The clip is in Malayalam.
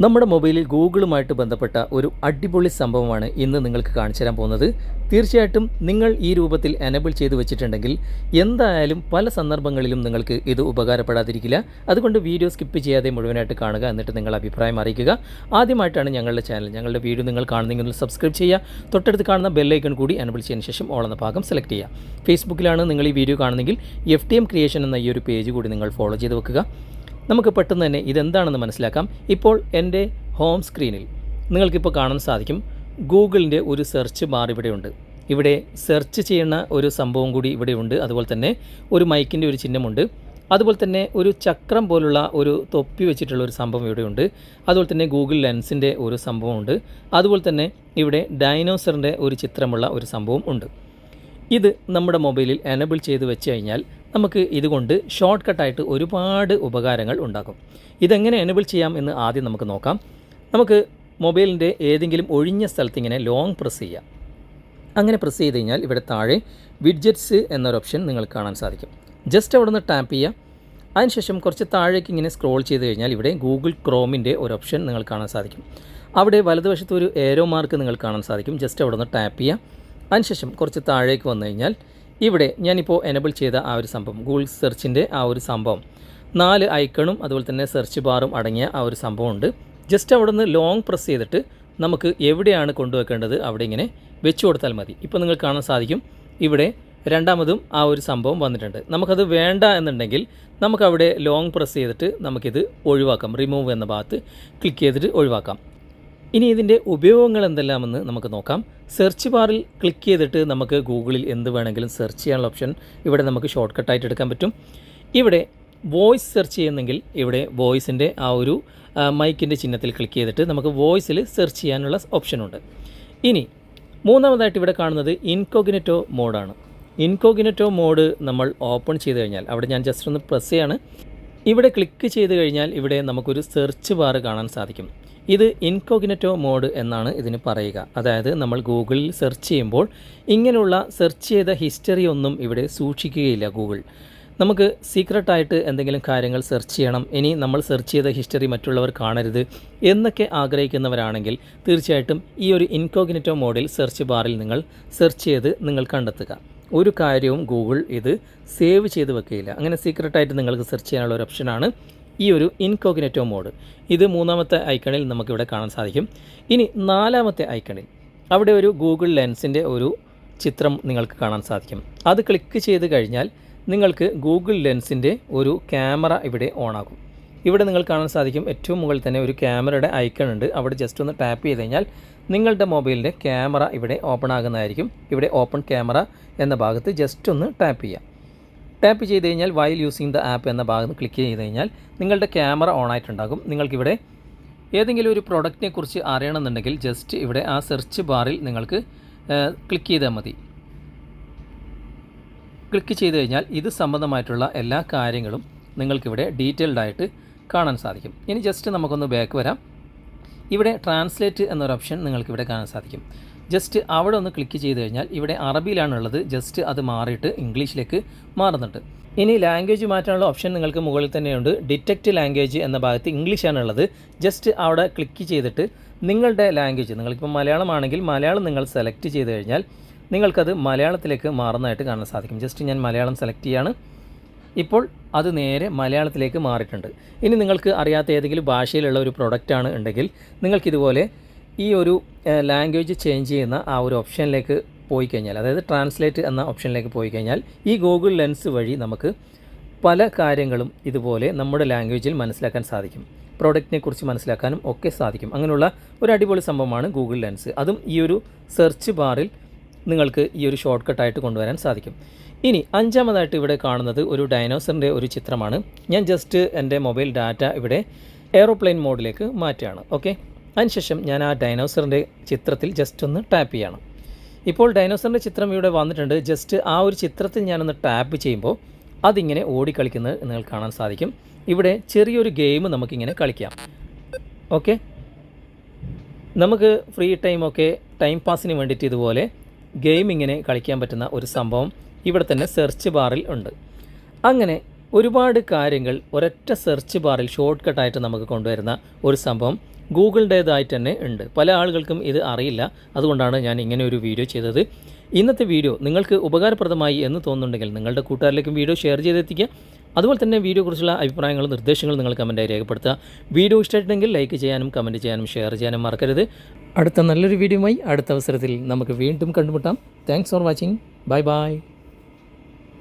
നമ്മുടെ മൊബൈലിൽ ഗൂഗിളുമായിട്ട് ബന്ധപ്പെട്ട ഒരു അടിപൊളി സംഭവമാണ് ഇന്ന് നിങ്ങൾക്ക് കാണിച്ചു തരാൻ പോകുന്നത്. തീർച്ചയായിട്ടും നിങ്ങൾ ഈ രൂപത്തിൽ എനേബിൾ ചെയ്ത് വെച്ചിട്ടുണ്ടെങ്കിൽ എന്തായാലും പല സന്ദർഭങ്ങളിലും നിങ്ങൾക്ക് ഇത് ഉപകാരപ്പെടാതിരിക്കില്ല. അതുകൊണ്ട് വീഡിയോ സ്കിപ്പ് ചെയ്യാതെ മുഴുവനായിട്ട് കാണുക, എന്നിട്ട് നിങ്ങൾ അഭിപ്രായം അറിയിക്കുക. ആദ്യമായിട്ടാണ് ഞങ്ങളുടെ ചാനൽ, ഞങ്ങളുടെ വീഡിയോ നിങ്ങൾ കാണുന്നെങ്കിൽ സബ്സ്ക്രൈബ് ചെയ്യുക. തൊട്ടടുത്ത് കാണുന്ന ബെല്ലൈക്കൺ കൂടി എനേബിൾ ചെയ്തതിന് ശേഷം ഓൾ എന്ന ഭാഗം സെലക്ട് ചെയ്യുക. ഫേസ്ബുക്കിലാണ് നിങ്ങൾ ഈ വീഡിയോ കാണുന്നെങ്കിൽ FTM ക്രിയേഷൻ എന്ന ഈ ഒരു പേജ് കൂടി നിങ്ങൾ ഫോളോ ചെയ്ത് വെക്കുക. നമുക്ക് പെട്ടെന്ന് തന്നെ ഇതെന്താണെന്ന് മനസ്സിലാക്കാം. ഇപ്പോൾ എൻ്റെ ഹോം സ്ക്രീനിൽ നിങ്ങൾക്കിപ്പോൾ കാണാൻ സാധിക്കും ഗൂഗിളിൻ്റെ ഒരു സെർച്ച് ബാർ ഇവിടെയുണ്ട്. ഇവിടെ സെർച്ച് ചെയ്യുന്ന ഒരു സംഭവം കൂടി ഇവിടെയുണ്ട്. അതുപോലെ തന്നെ ഒരു മൈക്കിൻ്റെ ഒരു ചിഹ്നമുണ്ട്. അതുപോലെ തന്നെ ഒരു ചക്രം പോലുള്ള ഒരു തൊപ്പി വെച്ചിട്ടുള്ള ഒരു സംഭവം ഇവിടെയുണ്ട്. അതുപോലെ തന്നെ ഗൂഗിൾ ലെൻസിൻ്റെ ഒരു സംഭവമുണ്ട്. അതുപോലെ തന്നെ ഇവിടെ ഡൈനോസറിൻ്റെ ഒരു ചിത്രമുള്ള ഒരു സംഭവം ഉണ്ട്. ഇത് നമ്മുടെ മൊബൈലിൽ എനേബിൾ ചെയ്ത് വെച്ച് കഴിഞ്ഞാൽ നമുക്ക് ഇതുകൊണ്ട് ഷോർട്ട് കട്ടായിട്ട് ഒരുപാട് ഉപകാരങ്ങൾ ഉണ്ടാകും. ഇതെങ്ങനെ എനേബിൾ ചെയ്യാം എന്ന് ആദ്യം നമുക്ക് നോക്കാം. നമുക്ക് മൊബൈലിൻ്റെ ഏതെങ്കിലും ഒഴിഞ്ഞ സ്ഥലത്ത് ഇങ്ങനെ ലോങ് പ്രസ് ചെയ്യാം. അങ്ങനെ പ്രസ് ചെയ്ത് കഴിഞ്ഞാൽ ഇവിടെ താഴെ വിഡ്ജറ്റ്സ് എന്നൊരു ഓപ്ഷൻ നിങ്ങൾക്ക് കാണാൻ സാധിക്കും. ജസ്റ്റ് അവിടെ നിന്ന് ടാപ്പ് ചെയ്യുക. അതിനുശേഷം കുറച്ച് താഴേക്ക് ഇങ്ങനെ സ്ക്രോൾ ചെയ്ത് കഴിഞ്ഞാൽ ഇവിടെ ഗൂഗിൾ ക്രോമിൻ്റെ ഒരു ഓപ്ഷൻ നിങ്ങൾക്ക് കാണാൻ സാധിക്കും. അവിടെ വലതുവശത്ത് ഒരു ഏരോ മാർക്ക് നിങ്ങൾക്ക് കാണാൻ സാധിക്കും. ജസ്റ്റ് അവിടെ നിന്ന് ടാപ്പ് ചെയ്യുക. അതിനുശേഷം കുറച്ച് താഴേക്ക് വന്നു കഴിഞ്ഞാൽ ഇവിടെ ഞാനിപ്പോൾ എനേബിൾ ചെയ്ത ആ ഒരു സംഭവം, ഗൂഗിൾ സെർച്ചിൻ്റെ ആ ഒരു സംഭവം, 4 ഐക്കണും അതുപോലെ തന്നെ സെർച്ച് ബാറും അടങ്ങിയ ആ ഒരു സംഭവമുണ്ട്. ജസ്റ്റ് അവിടെ നിന്ന് ലോങ് പ്രസ് ചെയ്തിട്ട് നമുക്ക് എവിടെയാണ് കൊണ്ടുവെക്കേണ്ടത് അവിടെ ഇങ്ങനെ വെച്ച് കൊടുത്താൽ മതി. ഇപ്പോൾ നിങ്ങൾക്ക് കാണാൻ സാധിക്കും ഇവിടെ രണ്ടാമതും ആ ഒരു സംഭവം വന്നിട്ടുണ്ട്. നമുക്കത് വേണ്ട എന്നുണ്ടെങ്കിൽ നമുക്കവിടെ ലോങ് പ്രസ് ചെയ്തിട്ട് നമുക്കിത് ഒഴിവാക്കാം. റിമൂവ് എന്ന ഭാഗത്ത് ക്ലിക്ക് ചെയ്തിട്ട് ഒഴിവാക്കാം. ഇനി ഇതിൻ്റെ ഉപയോഗങ്ങൾ എന്തെല്ലാമെന്ന് നമുക്ക് നോക്കാം. സെർച്ച് ബാറിൽ ക്ലിക്ക് ചെയ്തിട്ട് നമുക്ക് ഗൂഗിളിൽ എന്ത് വേണമെങ്കിലും സെർച്ച് ചെയ്യാനുള്ള ഓപ്ഷൻ ഇവിടെ നമുക്ക് ഷോർട്ട് കട്ടായിട്ട് എടുക്കാൻ പറ്റും. ഇവിടെ വോയിസ് സെർച്ച് ചെയ്യുന്നെങ്കിൽ ഇവിടെ വോയിസിൻ്റെ ആ ഒരു മൈക്കിൻ്റെ ചിഹ്നത്തിൽ ക്ലിക്ക് ചെയ്തിട്ട് നമുക്ക് വോയിസിൽ സെർച്ച് ചെയ്യാനുള്ള ഓപ്ഷനുണ്ട്. ഇനി മൂന്നാമതായിട്ട് ഇവിടെ കാണുന്നത് ഇൻകോഗ്നിറ്റോ മോഡാണ്. ഇൻകോഗ്നിറ്റോ മോഡ് നമ്മൾ ഓപ്പൺ ചെയ്ത് കഴിഞ്ഞാൽ അവിടെ ഞാൻ ജസ്റ്റ് ഒന്ന് പ്രസ് ചെയ്യാണ്. ഇവിടെ ക്ലിക്ക് ചെയ്ത് കഴിഞ്ഞാൽ ഇവിടെ നമുക്കൊരു സെർച്ച് ബാർ കാണാൻ സാധിക്കും. ഇത് ഇൻകോഗ്നിറ്റോ മോഡ് എന്നാണ് ഇതിന് പറയുക. അതായത് നമ്മൾ ഗൂഗിളിൽ സെർച്ച് ചെയ്യുമ്പോൾ ഇങ്ങനെയുള്ള സെർച്ച് ചെയ്ത ഹിസ്റ്ററി ഒന്നും ഇവിടെ സൂക്ഷിക്കുകയില്ല ഗൂഗിൾ. നമുക്ക് സീക്രട്ടായിട്ട് എന്തെങ്കിലും കാര്യങ്ങൾ സെർച്ച് ചെയ്യണം, ഇനി നമ്മൾ സെർച്ച് ചെയ്ത ഹിസ്റ്ററി മറ്റുള്ളവർ കാണരുത് എന്നൊക്കെ ആഗ്രഹിക്കുന്നവരാണെങ്കിൽ തീർച്ചയായിട്ടും ഈ ഒരു ഇൻകോഗ്നിറ്റോ മോഡിൽ സെർച്ച് ബാറിൽ നിങ്ങൾ സെർച്ച് ചെയ്ത് നിങ്ങൾ കണ്ടെത്തുക. ഒരു കാര്യവും ഗൂഗിൾ ഇത് സേവ് ചെയ്ത് വെക്കുകയില്ല. അങ്ങനെ സീക്രട്ടായിട്ട് നിങ്ങൾക്ക് സെർച്ച് ചെയ്യാനുള്ള ഒരു ഓപ്ഷനാണ് ഈ ഒരു ഇൻകോഗ്നിറ്റോ മോഡ്. ഇത് മൂന്നാമത്തെ ഐക്കണിൽ നമുക്കിവിടെ കാണാൻ സാധിക്കും. ഇനി നാലാമത്തെ ഐക്കണിൽ അവിടെ ഒരു ഗൂഗിൾ ലെൻസിൻ്റെ ഒരു ചിത്രം നിങ്ങൾക്ക് കാണാൻ സാധിക്കും. അത് ക്ലിക്ക് ചെയ്ത് കഴിഞ്ഞാൽ നിങ്ങൾക്ക് ഗൂഗിൾ ലെൻസിൻ്റെ ഒരു ക്യാമറ ഇവിടെ ഓണാകും. ഇവിടെ നിങ്ങൾ കാണാൻ സാധിക്കും ഏറ്റവും മുകളിൽ തന്നെ ഒരു ക്യാമറയുടെ ഐക്കൺ ഉണ്ട്. അവിടെ ജസ്റ്റ് ഒന്ന് ടാപ്പ് ചെയ്ത് കഴിഞ്ഞാൽ നിങ്ങളുടെ മൊബൈലിൻ്റെ ക്യാമറ ഇവിടെ ഓപ്പൺ ആകുന്നതായിരിക്കും. ഇവിടെ ഓപ്പൺ ക്യാമറ എന്ന ഭാഗത്ത് ജസ്റ്റ് ഒന്ന് ടാപ്പ് ചെയ്യാം. ടാപ്പ് ചെയ്ത് കഴിഞ്ഞാൽ വൈൽ യൂസിങ് ദ ആപ്പ് എന്ന ഭാഗത്ത് ക്ലിക്ക് ചെയ്ത് കഴിഞ്ഞാൽ നിങ്ങളുടെ ക്യാമറ ഓൺ ആയിട്ടുണ്ടാകും. നിങ്ങൾക്കിവിടെ ഏതെങ്കിലും ഒരു പ്രോഡക്റ്റിനെ കുറിച്ച് അറിയണമെന്നുണ്ടെങ്കിൽ ജസ്റ്റ് ഇവിടെ ആ സെർച്ച് ബാറിൽ നിങ്ങൾക്ക് ക്ലിക്ക് ചെയ്താൽ മതി. ക്ലിക്ക് ചെയ്ത് കഴിഞ്ഞാൽ ഇത് സംബന്ധമായിട്ടുള്ള എല്ലാ കാര്യങ്ങളും നിങ്ങൾക്കിവിടെ ഡീറ്റെയിൽഡായിട്ട് കാണാൻ സാധിക്കും. ഇനി ജസ്റ്റ് നമുക്കൊന്ന് ബാക്ക് വരാം. ഇവിടെ ട്രാൻസ്ലേറ്റ് എന്നൊരു ഓപ്ഷൻ നിങ്ങൾക്കിവിടെ കാണാൻ സാധിക്കും. ജസ്റ്റ് അവിടെ ഒന്ന് ക്ലിക്ക് ചെയ്ത് കഴിഞ്ഞാൽ ഇവിടെ അറബിയിലാണുള്ളത്. ജസ്റ്റ് അത് മാറിയിട്ട് ഇംഗ്ലീഷിലേക്ക് മാറുന്നുണ്ട്. ഇനി ലാംഗ്വേജ് മാറ്റാനുള്ള ഓപ്ഷൻ നിങ്ങൾക്ക് മുകളിൽ തന്നെയുണ്ട്. ഡിറ്റക്റ്റ് ലാംഗ്വേജ് എന്ന ഭാഗത്ത് ഇംഗ്ലീഷാണുള്ളത്. ജസ്റ്റ് അവിടെ ക്ലിക്ക് ചെയ്തിട്ട് നിങ്ങളുടെ ലാംഗ്വേജ്, നിങ്ങൾക്കിപ്പോൾ മലയാളമാണെങ്കിൽ മലയാളം നിങ്ങൾ സെലക്ട് ചെയ്ത് കഴിഞ്ഞാൽ നിങ്ങൾക്കത് മലയാളത്തിലേക്ക് മാറുന്നതായിട്ട് കാണാൻ സാധിക്കും. ജസ്റ്റ് ഞാൻ മലയാളം സെലക്ട് ചെയ്യാണ്. ഇപ്പോൾ അത് നേരെ മലയാളത്തിലേക്ക് മാറിയിട്ടുണ്ട്. ഇനി നിങ്ങൾക്ക് അറിയാത്ത ഏതെങ്കിലും ഭാഷയിലുള്ള ഒരു പ്രൊഡക്റ്റാണ് ഉണ്ടെങ്കിൽ നിങ്ങൾക്കിതുപോലെ ഈ ഒരു ലാംഗ്വേജ് ചേഞ്ച് ചെയ്യുന്ന ആ ഒരു ഓപ്ഷനിലേക്ക് പോയി കഴിഞ്ഞാൽ, അതായത് ട്രാൻസ്ലേറ്റ് എന്ന ഓപ്ഷനിലേക്ക് പോയി കഴിഞ്ഞാൽ ഈ ഗൂഗിൾ ലെൻസ് വഴി നമുക്ക് പല കാര്യങ്ങളും ഇതുപോലെ നമ്മുടെ ലാംഗ്വേജിൽ മനസ്സിലാക്കാൻ സാധിക്കും. പ്രോഡക്റ്റിനെ കുറിച്ച് മനസ്സിലാക്കാനും ഒക്കെ സാധിക്കും. അങ്ങനെയുള്ള ഒരു അടിപൊളി സംഭവമാണ് ഗൂഗിൾ ലെൻസ്. അതും ഈ ഒരു സെർച്ച് ബാറിൽ നിങ്ങൾക്ക് ഈ ഒരു ഷോർട്ട് കട്ടായിട്ട് കൊണ്ടുവരാൻ സാധിക്കും. ഇനി അഞ്ചാമതായിട്ട് ഇവിടെ കാണുന്നത് ഒരു ഡൈനോസറിൻ്റെ ഒരു ചിത്രമാണ്. ഞാൻ ജസ്റ്റ് എൻ്റെ മൊബൈൽ ഡാറ്റ ഇവിടെ എയ്റോപ്ലെയിൻ മോഡിലേക്ക് മാറ്റുകയാണ്. ഓക്കെ, അതിനുശേഷം ഞാൻ ആ ഡൈനോസറിൻ്റെ ചിത്രത്തിൽ ജസ്റ്റ് ഒന്ന് ടാപ്പ് ചെയ്യണം. ഇപ്പോൾ ഡൈനോസറിൻ്റെ ചിത്രം ഇവിടെ വന്നിട്ടുണ്ട്. ജസ്റ്റ് ആ ഒരു ചിത്രത്തിൽ ഞാനൊന്ന് ടാപ്പ് ചെയ്യുമ്പോൾ അതിങ്ങനെ ഓടിക്കളിക്കുന്നത് നിങ്ങൾക്ക് കാണാൻ സാധിക്കും. ഇവിടെ ചെറിയൊരു ഗെയിം നമുക്കിങ്ങനെ കളിക്കാം. ഓക്കെ, നമുക്ക് ഫ്രീ ടൈമൊക്കെ ടൈം പാസിന് വേണ്ടിയിട്ട് ഇതുപോലെ ഗെയിം ഇങ്ങനെ കളിക്കാൻ പറ്റുന്ന ഒരു സംഭവം ഇവിടെ തന്നെ സെർച്ച് ബാറിൽ ഉണ്ട്. അങ്ങനെ ഒരുപാട് കാര്യങ്ങൾ ഒരൊറ്റ സെർച്ച് ബാറിൽ ഷോർട്ട് കട്ടായിട്ട് നമുക്ക് കൊണ്ടുവരുന്ന ഒരു സംഭവം ഗൂഗിളിൻ്റേതായിട്ട് തന്നെ ഉണ്ട്. പല ആളുകൾക്കും ഇത് അറിയില്ല. അതുകൊണ്ടാണ് ഞാൻ ഇങ്ങനെ ഒരു വീഡിയോ ചെയ്തത്. ഇന്നത്തെ വീഡിയോ നിങ്ങൾക്ക് ഉപകാരപ്രദമായി എന്ന് തോന്നുന്നുണ്ടെങ്കിൽ നിങ്ങളുടെ കൂട്ടുകാരിലേക്കും വീഡിയോ ഷെയർ ചെയ്തെത്തിക്കുക. അതുപോലെ തന്നെ വീഡിയോയെക്കുറിച്ചുള്ള അഭിപ്രായങ്ങളും നിർദ്ദേശങ്ങളും നിങ്ങൾ കമൻറ്റായി രേഖപ്പെടുത്തുക. വീഡിയോ ഇഷ്ടമായിട്ടുണ്ടെങ്കിൽ ലൈക്ക് ചെയ്യാനും കമൻറ്റ് ചെയ്യാനും ഷെയർ ചെയ്യാനും മറക്കരുത്. അടുത്ത നല്ലൊരു വീഡിയോയുമായി അടുത്ത അവസരത്തിൽ നമുക്ക് വീണ്ടും കണ്ടുമുട്ടാം. Thanks for watching. Bye bye.